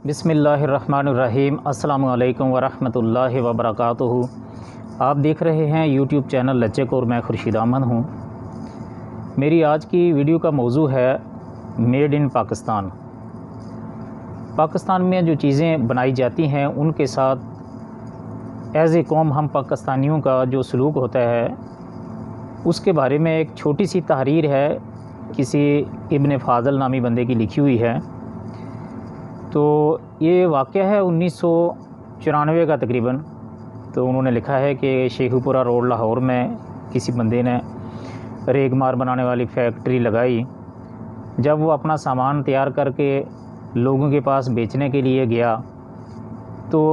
बिस्मिल्लाहिर्रहमानिर्रहीम। अस्सलामु अलैकुम वरहमतुल्लाहि वबरकातुहू। आप देख रहे हैं यूट्यूब चैनल लचक और मैं खुर्शीद अहमद हूँ। मेरी आज की वीडियो का मौजू है मेड इन पाकिस्तान। पाकिस्तान में जो चीज़ें बनाई जाती हैं उनके साथ एज़ ए कौम हम पाकिस्तानियों का जो सलूक होता है उसके बारे में एक छोटी सी तहरीर है, किसी इब्न फ़ाज़ल नामी बंदे की लिखी हुई है। तो ये वाक़या है 1994 का तकरीबन। तो उन्होंने लिखा है कि शेखुपुरा रोड लाहौर में किसी बंदे ने रेगमार बनाने वाली फैक्ट्री लगाई। जब वो अपना सामान तैयार करके लोगों के पास बेचने के लिए गया तो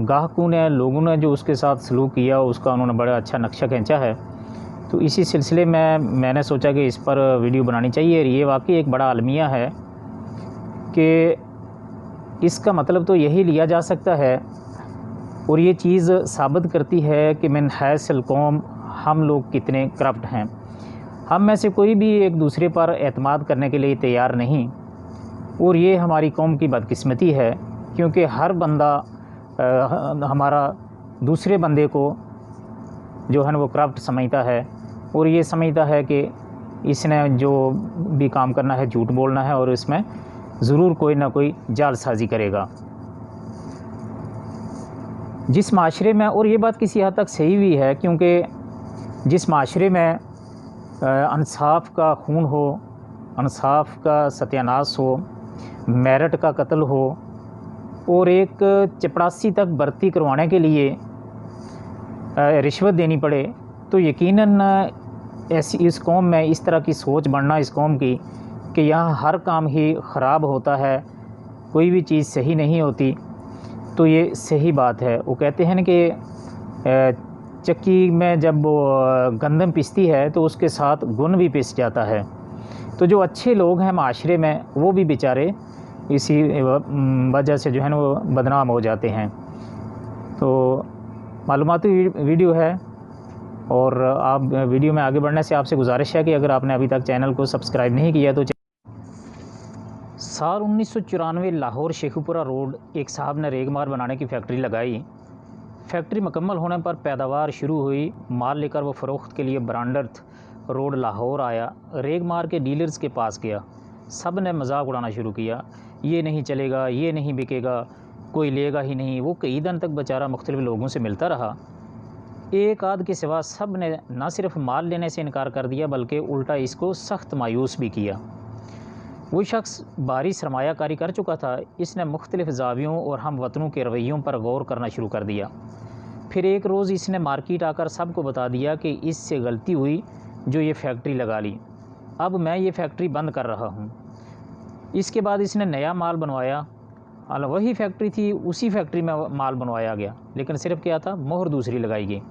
लोगों ने जो उसके साथ सलूक किया उसका उन्होंने बड़ा अच्छा नक्शा खींचा है। तो इसी सिलसिले में मैंने सोचा कि इस पर वीडियो बनानी चाहिए। ये वाकई एक बड़ा अलमिया है कि इसका मतलब तो यही लिया जा सकता है और ये चीज़ साबित करती है कि मिन हैसल कौम हम लोग कितने करप्ट हैं। हम में से कोई भी एक दूसरे पर एतमाद करने के लिए तैयार नहीं, और ये हमारी कौम की बदकिस्मती है क्योंकि हर बंदा हमारा दूसरे बंदे को जो है ना वो करप्ट समझता है और ये समझता है कि इसने जो भी काम करना है झूठ बोलना है और इसमें ज़रूर कोई ना कोई जालसाजी करेगा। जिस माशरे में, और ये बात किसी हद तक सही भी है, क्योंकि जिस माशरे में इंसाफ का खून हो, इंसाफ का सत्यानाश हो, मेरिट का कत्ल हो और एक चपरासी तक भर्ती करवाने के लिए रिश्वत देनी पड़े, तो यकीनन ऐसी इस कौम में इस तरह की सोच बढ़ना इस कौम की कि यहाँ हर काम ही ख़राब होता है, कोई भी चीज़ सही नहीं होती, तो ये सही बात है। वो कहते हैं ना कि चक्की में जब वो गंदम पिसती है तो उसके साथ गुन भी पिस जाता है। तो जो अच्छे लोग हैं माशरे में वो भी बेचारे इसी वजह से जो है ना वो बदनाम हो जाते हैं। तो मालूमाती वीडियो है और आप वीडियो में आगे बढ़ने से आपसे गुजारिश है कि अगर आपने अभी तक चैनल को सब्सक्राइब नहीं किया तो साल 1994 लाहौर शेखुपुरा रोड एक साहब ने रेगमार बनाने की फैक्ट्री लगाई। फैक्ट्री मुकम्मल होने पर पैदावार शुरू हुई। माल लेकर वो फ़रोख्त के लिए ब्रांडर्थ रोड लाहौर आया। रेगमार के डीलर्स के पास गया, सब ने मजाक उड़ाना शुरू किया, ये नहीं चलेगा, ये नहीं बिकेगा, कोई लेगा ही नहीं। वो कई दिन तक बेचारा मुख्तलिफ़ लोगों से मिलता रहा। एक आध के सिवा सब ने न सिर्फ माल लेने से इनकार कर दिया बल्कि उल्टा इसको सख्त मायूस भी किया। वो शख्स भारी सरमायाकारी कर चुका था। इसने मुख्तलिफ़ ज़ावियों और हम वतनों के रवैयों पर गौर करना शुरू कर दिया। फिर एक रोज़ इसने मार्केट आकर सबको बता दिया कि इससे गलती हुई जो ये फैक्ट्री लगा ली, अब मैं ये फैक्ट्री बंद कर रहा हूँ। इसके बाद इसने नया माल बनवाया, वही फैक्ट्री थी, उसी फैक्ट्री में माल बनवाया गया, लेकिन सिर्फ क्या था, मोहर दूसरी लगाई गई।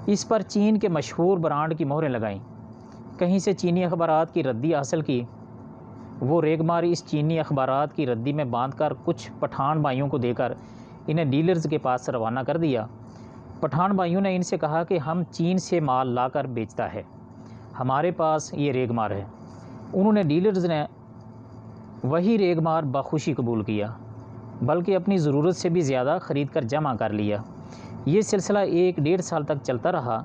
इस पर चीन के मशहूर ब्रांड की मोहरें लगाईं। कहीं से चीनी अखबारात की रद्दी हासिल की। वो रेगमार इस चीनी अखबारात की रद्दी में बांधकर कुछ पठान भाइयों को देकर इन्हें डीलर्स के पास रवाना कर दिया। पठान भाइयों ने इनसे कहा कि हम चीन से माल लाकर बेचता है, हमारे पास ये रेगमार है। उन्होंने डीलर्स ने वही रेगमार बखुशी कबूल किया, बल्कि अपनी ज़रूरत से भी ज़्यादा ख़रीद कर जमा कर लिया। ये सिलसिला 1-1.5 साल तक चलता रहा।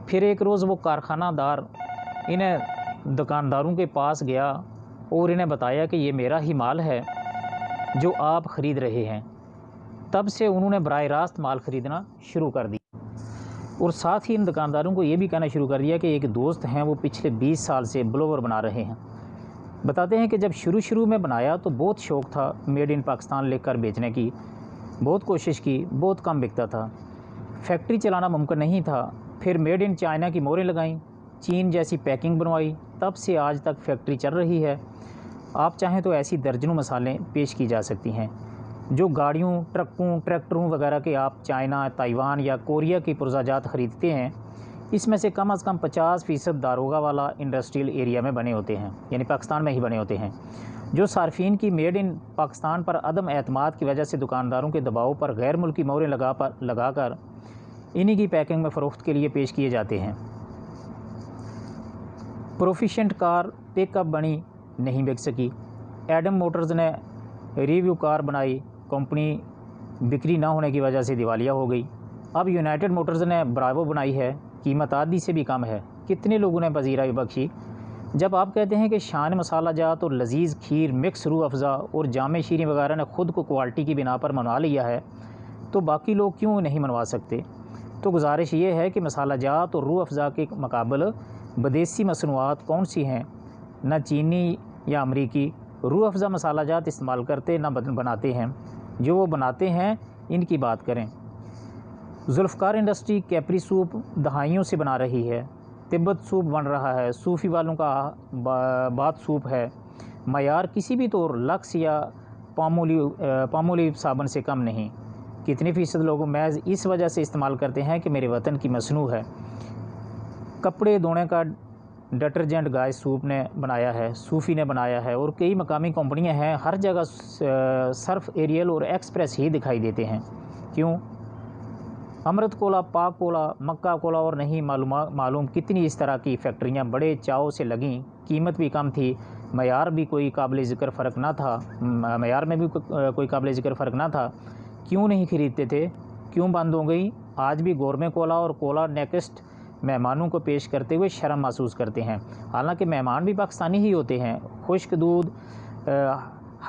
फिर एक रोज़ वो कारखानादार इन्हें दुकानदारों के पास गया और इन्हें बताया कि ये मेरा ही माल है जो आप ख़रीद रहे हैं। तब से उन्होंने बराह रास्त माल ख़रीदना शुरू कर दिया और साथ ही इन दुकानदारों को ये भी कहना शुरू कर दिया कि एक दोस्त हैं वो पिछले 20 साल से ब्लोवर बना रहे हैं। बताते हैं कि जब शुरू में बनाया तो बहुत शौक़ था मेड इन पाकिस्तान लेकर बेचने की, बहुत कोशिश की, बहुत कम बिकता था, फैक्ट्री चलाना मुमकिन नहीं था। फिर मेड इन चाइना की मोहरें लगाईं, चीन जैसी पैकिंग बनवाई, तब से आज तक फैक्ट्री चल रही है। आप चाहें तो ऐसी दर्जनों मिसालें पेश की जा सकती हैं। जो गाड़ियों, ट्रकों, ट्रैक्टरों वगैरह के आप चाइना, ताइवान या कोरिया की पुर्जाजात ख़रीदते हैं, इसमें से कम 50% दारोगा वाला इंडस्ट्रियल एरिया में बने होते हैं, यानी पाकिस्तान में ही बने होते हैं। जो सार्फिन की मेड इन पाकिस्तान पर अदम एतमाद की वजह से दुकानदारों के दबाव पर गैर मुल्की मोहरें लगाकर इन्हीं की पैकिंग में फ़रोख्त के लिए पेश किए जाते हैं। प्रोफिशेंट कार पिकअप बनी, नहीं बिक सकी। एडम मोटर्स ने ریویو کار بنائی، کمپنی بکری نہ ہونے کی وجہ سے دیوالیہ ہو گئی۔ اب یونائٹڈ موٹرز نے براوو بنائی ہے، قیمت آدھی سے بھی کم ہے، کتنے لوگوں نے پذیرائی بخشی۔ جب آپ کہتے ہیں کہ شان مسالہ جات اور لذیذ کھیر، مکس روح افزا اور جامع شیریں وغیرہ نے خود کو کوالٹی کی بنا پر منوا لیا ہے، تو باقی لوگ کیوں نہیں منوا سکتے؟ تو گزارش یہ ہے کہ مسالہ جات اور روح افزا کے مقابل بدیسی مصنوعات کون سی ہیں؟ نہ چینی یا امریکی روح افزا مسالہ جات استعمال کرتے، نہ بناتے ہیں۔ جو وہ بناتے ہیں ان کی بات کریں۔ ذوالفقار انڈسٹری کیپری سوپ دہائیوں سے بنا رہی ہے، تبت سوپ بن رہا ہے، صوفی والوں کا بات سوپ ہے، معیار کسی بھی طور لکس یا پامولیو صابن سے کم نہیں۔ کتنے فیصد لوگ محض اس وجہ سے استعمال کرتے ہیں کہ میرے وطن کی مصنوع ہے۔ کپڑے دھونے کا ڈٹرجنٹ گائے سوپ نے بنایا ہے، صوفی نے بنایا ہے، اور کئی مقامی کمپنیاں ہیں، ہر جگہ صرف ایریل اور ایکسپریس ہی دکھائی دیتے ہیں۔ کیوں؟ امرت کولا، پاک کولا، مکہ کولا اور نہیں معلوم کتنی اس طرح کی فیکٹریاں بڑے چاؤ سے لگیں، قیمت بھی کم تھی، معیار بھی کوئی قابل ذکر فرق نہ تھا، معیار میں بھی کوئی قابل ذکر فرق نہ تھا۔ کیوں نہیں خریدتے تھے؟ کیوں بند ہو گئی؟ آج بھی گورمے کولا اور کولا نیکسٹ مہمانوں کو پیش کرتے ہوئے شرم محسوس کرتے ہیں، حالانکہ مہمان بھی پاکستانی ہی ہوتے ہیں۔ خشک دودھ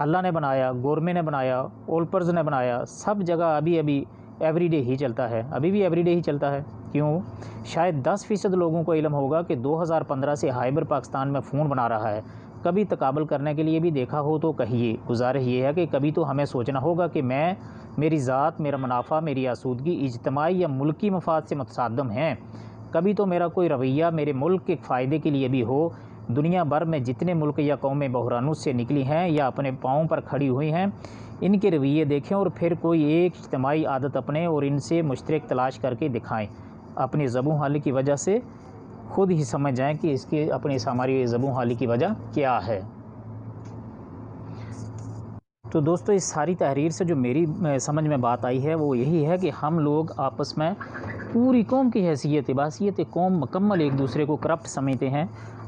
حلہ نے بنایا، گورمے نے بنایا، اولپرز نے بنایا، سب جگہ ابھی ایوری ڈے ہی چلتا ہے، ابھی بھی ایوری ڈے ہی چلتا ہے۔ کیوں؟ شاید 10% لوگوں کو علم ہوگا کہ 2015 سے ہائبر پاکستان میں فون بنا رہا ہے، کبھی تقابل کرنے کے لیے بھی دیکھا ہو تو کہیے۔ گزارش یہ ہے کہ کبھی تو ہمیں سوچنا ہوگا کہ میری ذات، میرا منافع، میری آسودگی اجتماعی یا ملکی مفاد سے متصادم ہیں۔ کبھی تو میرا کوئی رویہ میرے ملک کے فائدے کے لیے بھی ہو۔ دنیا بھر میں جتنے ملک یا قومیں بحرانوں سے نکلی ہیں یا اپنے پاؤں پر کھڑی ہوئی ہیں، ان کے رویے دیکھیں اور پھر کوئی ایک اجتماعی عادت اپنیں اور ان سے مشترک تلاش کر کے دکھائیں۔ اپنی زبوں حالی کی وجہ سے خود ہی سمجھ جائیں کہ اس کے اپنی ہماری زبوں حالی کی وجہ کیا ہے۔ تو دوستو، اس ساری تحریر سے جو میری سمجھ میں بات آئی ہے وہ یہی ہے کہ ہم لوگ آپس میں پوری قوم کی بحیثیت قوم مکمل ایک دوسرے کو کرپٹ سمجھتے ہیں۔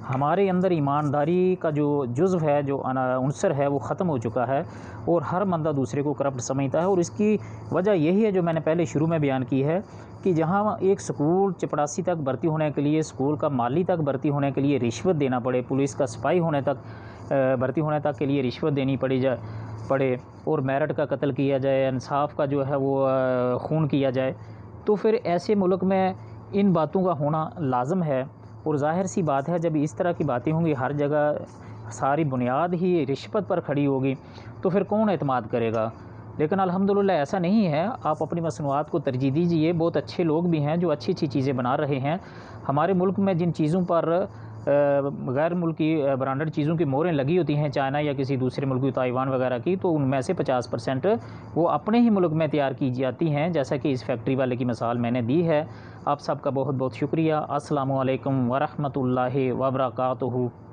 ہمارے اندر ایمانداری کا جو جزو ہے، جو عنصر ہے، وہ ختم ہو چکا ہے اور ہر بندہ دوسرے کو کرپٹ سمجھتا ہے۔ اور اس کی وجہ یہی ہے جو میں نے پہلے شروع میں بیان کی ہے کہ جہاں ایک سکول چپڑاسی تک بھرتی ہونے کے لیے، سکول کا مالی تک بھرتی ہونے کے لیے رشوت دینا پڑے، پولیس کا سپاہی ہونے تک بھرتی ہونے تک کے لیے رشوت دینی پڑے اور میرٹ کا قتل کیا جائے، انصاف کا جو ہے وہ خون کیا جائے، تو پھر ایسے ملک میں ان باتوں کا ہونا لازم ہے۔ اور ظاہر سی بات ہے جب اس طرح کی باتیں ہوں گی، ہر جگہ ساری بنیاد ہی رشوت پر کھڑی ہوگی، تو پھر کون اعتماد کرے گا؟ لیکن الحمدللہ ایسا نہیں ہے۔ آپ اپنی مصنوعات کو ترجیح دیجیے، بہت اچھے لوگ بھی ہیں جو اچھی چیزیں بنا رہے ہیں۔ ہمارے ملک میں جن چیزوں پر غیر ملکی برانڈڈ چیزوں کی مہریں لگی ہوتی ہیں، چائنا یا کسی دوسرے ملک کی، تائیوان وغیرہ کی، تو ان میں سے 50% وہ اپنے ہی ملک میں تیار کی جاتی ہیں، جیسا کہ اس فیکٹری والے کی مثال میں نے دی ہے۔ آپ سب کا بہت بہت شکریہ۔ السلام علیکم ورحمۃ اللہ وبرکاتہ۔